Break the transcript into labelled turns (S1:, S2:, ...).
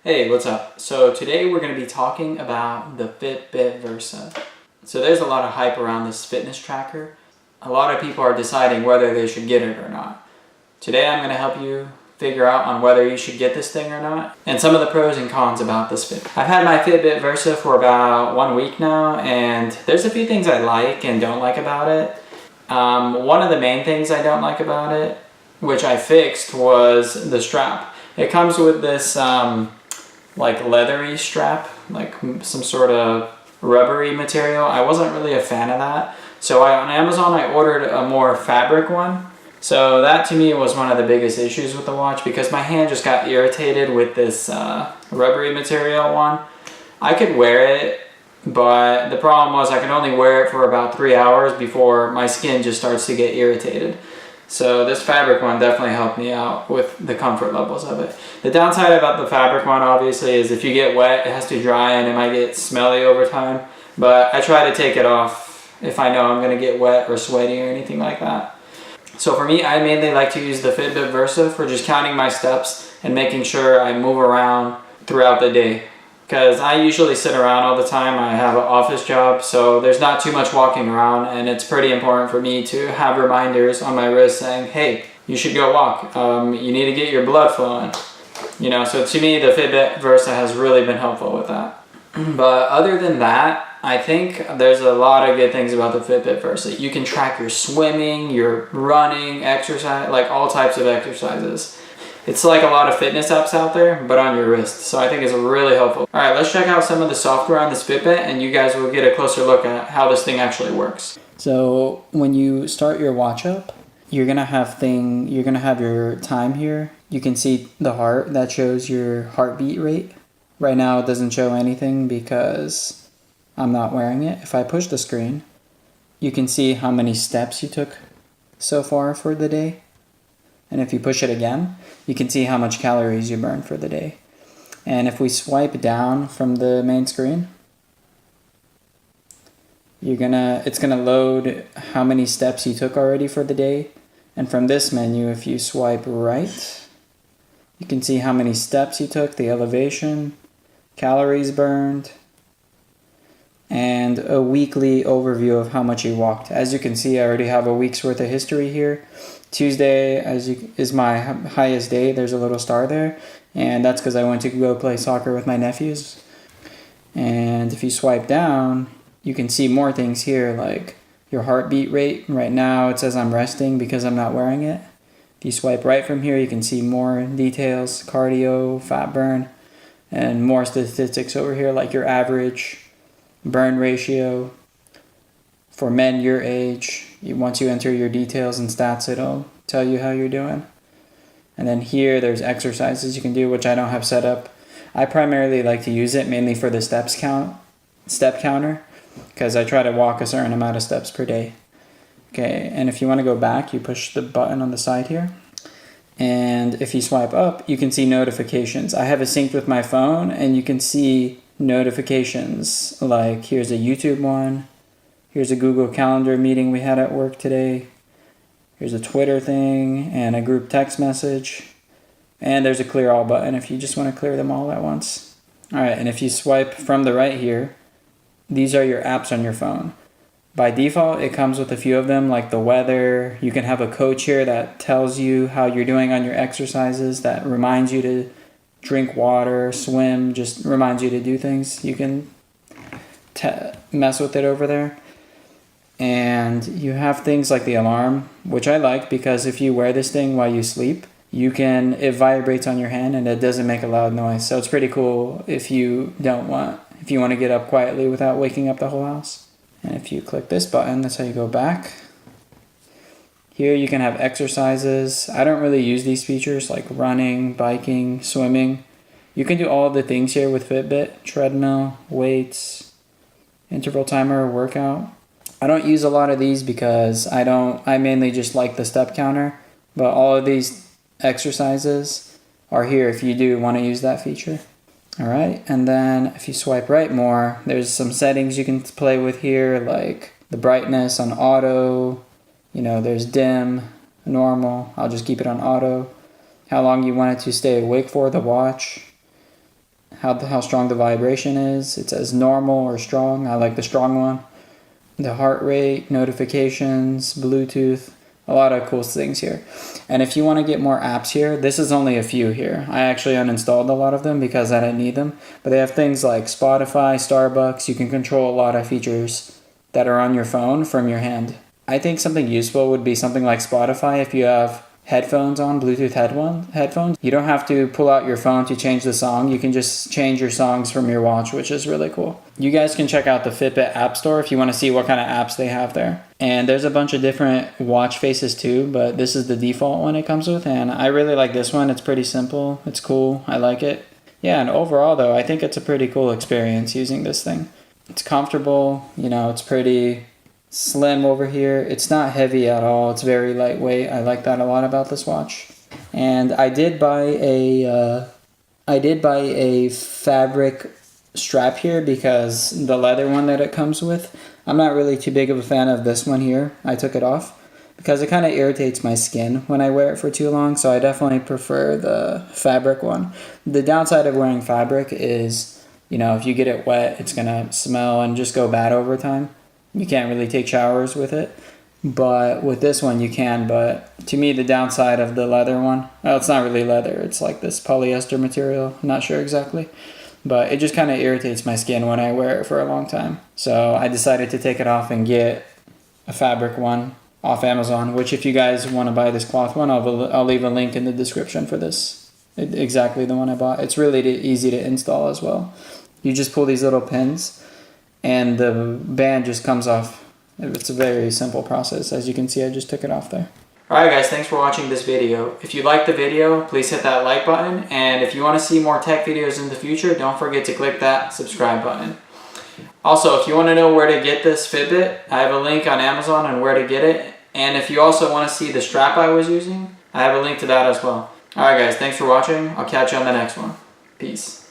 S1: Hey, what's up? So today we're going to be talking about the Fitbit Versa. So there's a lot of hype around this fitness tracker. A lot of people are deciding whether they should get it or not. Today I'm going to help you figure out on whether you should get this thing or not, and some of the pros and cons about this Fit. I've had my Fitbit Versa for about 1 week now, and there's a few things I like and don't like about it. One of the main things I don't like about it, which I fixed, was the strap. It comes with this like leathery strap, like some sort of rubbery material. I wasn't really a fan of that. So on Amazon I ordered a more fabric one. So that to me was one of the biggest issues with the watch, because my hand just got irritated with this rubbery material one. I could wear it, but the problem was I could only wear it for about 3 hours before my skin just starts to get irritated. So this fabric one definitely helped me out with the comfort levels of it. The downside about the fabric one obviously is if you get wet, it has to dry and it might get smelly over time. But I try to take it off if I know I'm going to get wet or sweaty or anything like that. So for me, I mainly like to use the Fitbit Versa for just counting my steps and making sure I move around throughout the day. Because I usually sit around all the time. I have an office job, so there's not too much walking around, and it's pretty important for me to have reminders on my wrist saying, hey, you should go walk. You need to get your blood flowing. So to me, the Fitbit Versa has really been helpful with that. But other than that, I think there's a lot of good things about the Fitbit Versa. You can track your swimming, your running, exercise, like all types of exercises. It's like a lot of fitness apps out there, but on your wrist. So I think it's really helpful. All right, let's check out some of the software on this Fitbit, and you guys will get a closer look at how this thing actually works. So when you start your watch up, you're gonna have your time here. You can see the heart that shows your heartbeat rate. Right now it doesn't show anything because I'm not wearing it. If I push the screen, you can see how many steps you took so far for the day. And if you push it again, you can see how much calories you burn for the day. And if we swipe down from the main screen, it's gonna load how many steps you took already for the day. And from this menu, if you swipe right, you can see how many steps you took, the elevation, calories burned, and a weekly overview of how much you walked. As you can see, I already have a week's worth of history here. Tuesday is my highest day. There's a little star there, and that's because I went to go play soccer with my nephews. And if you swipe down, you can see more things here, like your heartbeat rate. Right now it says I'm resting because I'm not wearing it. If you swipe right from here, you can see more details, cardio, fat burn, and more statistics over here, like your average burn ratio. For men your age, once you enter your details and stats, it'll tell you how you're doing. And then here, there's exercises you can do, which I don't have set up. I primarily like to use it mainly for the step counter, because I try to walk a certain amount of steps per day. Okay, and if you want to go back, you push the button on the side here. And if you swipe up, you can see notifications. I have it synced with my phone, and you can see notifications. Like here's a YouTube one. Here's a Google Calendar meeting we had at work today. Here's a Twitter thing and a group text message. And there's a clear all button if you just want to clear them all at once. All right, and if you swipe from the right here, these are your apps on your phone. By default, it comes with a few of them, like the weather. You can have a coach here that tells you how you're doing on your exercises, that reminds you to drink water, swim, just reminds you to do things. You can mess with it over there. And you have things like the alarm, which I like because if you wear this thing while you sleep, it vibrates on your hand and it doesn't make a loud noise. So it's pretty cool if you want to get up quietly without waking up the whole house. And if you click this button, that's how you go back. Here you can have exercises. I don't really use these features like running, biking, swimming. You can do all the things here with Fitbit: treadmill, weights, interval timer, workout. I don't use a lot of these because I mainly just like the step counter, but all of these exercises are here if you do want to use that feature. All right, and then if you swipe right more, there's some settings you can play with here, like the brightness on auto, there's dim, normal. I'll just keep it on auto. How long you want it to stay awake for, the watch. how strong the vibration is. It says normal or strong. I like the strong one. The heart rate, notifications, Bluetooth, a lot of cool things here. And if you want to get more apps here, this is only a few here. I actually uninstalled a lot of them because I didn't need them. But they have things like Spotify, Starbucks. You can control a lot of features that are on your phone from your hand. I think something useful would be something like Spotify. If you have headphones on, Bluetooth headphones, you don't have to pull out your phone to change the song. You can just change your songs from your watch, which is really cool. You guys can check out the Fitbit App Store if you want to see what kind of apps they have there. And there's a bunch of different watch faces too, but this is the default one it comes with, and I really like this one. It's pretty simple. It's cool. I like it. Yeah, and overall though, I think it's a pretty cool experience using this thing. It's comfortable, it's pretty slim over here. It's not heavy at all. It's very lightweight. I like that a lot about this watch. And I did buy a fabric strap here because the leather one that it comes with, I'm not really too big of a fan of this one here. I took it off because it kind of irritates my skin when I wear it for too long, so I definitely prefer the fabric one. The downside of wearing fabric is, if you get it wet, it's gonna smell and just go bad over time. You can't really take showers with it. But with this one you can, but to me the downside of the leather one, well, it's not really leather, it's like this polyester material, I'm not sure exactly, but it just kind of irritates my skin when I wear it for a long time. So I decided to take it off and get a fabric one off Amazon, which if you guys want to buy this cloth one, I'll leave a link in the description for this. Exactly the one I bought. It's really easy to install as well. You just pull these little pins and the band just comes off. It's a very simple process. As you can see, I just took it off there. Alright guys, thanks for watching this video. If you liked the video, please hit that like button. And if you want to see more tech videos in the future, don't forget to click that subscribe button. Also, if you want to know where to get this Fitbit, I have a link on Amazon on where to get it. And if you also want to see the strap I was using, I have a link to that as well. Alright guys, thanks for watching. I'll catch you on the next one. Peace.